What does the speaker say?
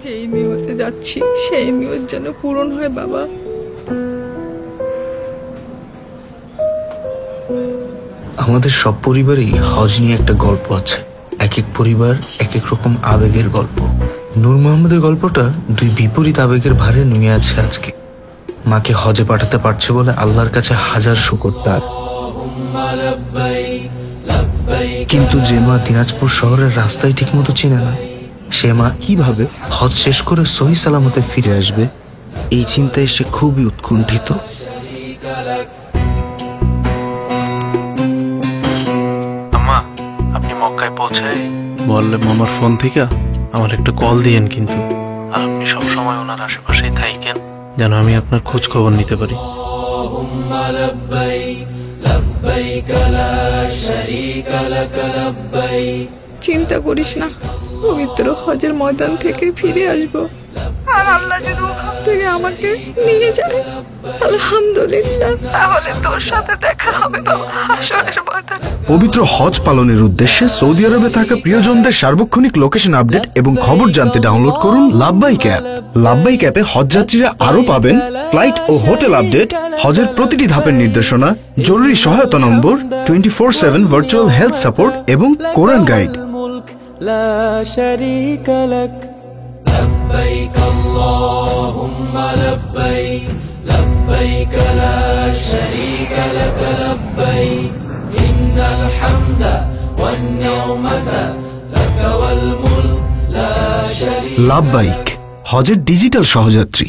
যেই নিয়তে যাচ্ছি সেই নিয়ত যেন পূরণ হয় বাবা। আমাদের সব পরিবারেই হজ নিয়ে একটা গল্প আছে। এক এক পরিবার এক এক রকম আবেগের গল্প। নূর মোহাম্মদের গল্পটা দুই বিপরীত আবেগের ভারে নুয়ে আছে আজকে। মাকে হজে পাঠাতে পারছে বলে আল্লাহর কাছে হাজার শুকর তার। কিন্তু যে মা দিনাজপুর শহরের রাস্তায় ঠিক মতো চিনে না, সে মা কিভাবে হজ শেষ করে সহি সালামতে ফিরে আসবে, এই চিন্তায় সে খুবই উৎকণ্ঠিত। আম্মা, আপনি মক্কায় পৌঁছায় বললে মামার ফোন থেকে আমার একটা কল দিয়েন কিন্তু, আর আপনি সবসময় ওনার আশেপাশেই থাকেন যেন আমি আপনার খোঁজ খবর নিতে পারি। চিন্তা করিস না, পবিত্র হজের ময়দান থেকে ফিরে আসবো, আর আল্লাহ যদি ওখান থেকে আমাকে নিয়ে যায় আলহামদুলিল্লাহ, তাহলে তোর সাথে দেখা হবে বাবা হাশরের ময়দানে। পবিত্র হজ পালনের উদ্দেশ্যে সৌদি আরবে থাকা প্রিয়জনদের সার্বক্ষণিক লোকেশন আপডেট এবং খবর জানতে ডাউনলোড করুন লাব্বাইক অ্যাপ। লাব্বাইক অ্যাপে হজযাত্রীরা আরও পাবেন ফ্লাইট ও হোটেল আপডেট, হজের প্রতিটি ধাপের নির্দেশনা, জরুরি সহায়তা নম্বর, 24/7 ভার্চুয়াল হেলথ সাপোর্ট এবং কোরআন গাইড। لبيك اللهم لبيك لبيك لا شريك لك لبيك إن الحمد والنعمة لك والملك لا شريك লাব্বাইক, হজের ডিজিটাল সহযাত্রী।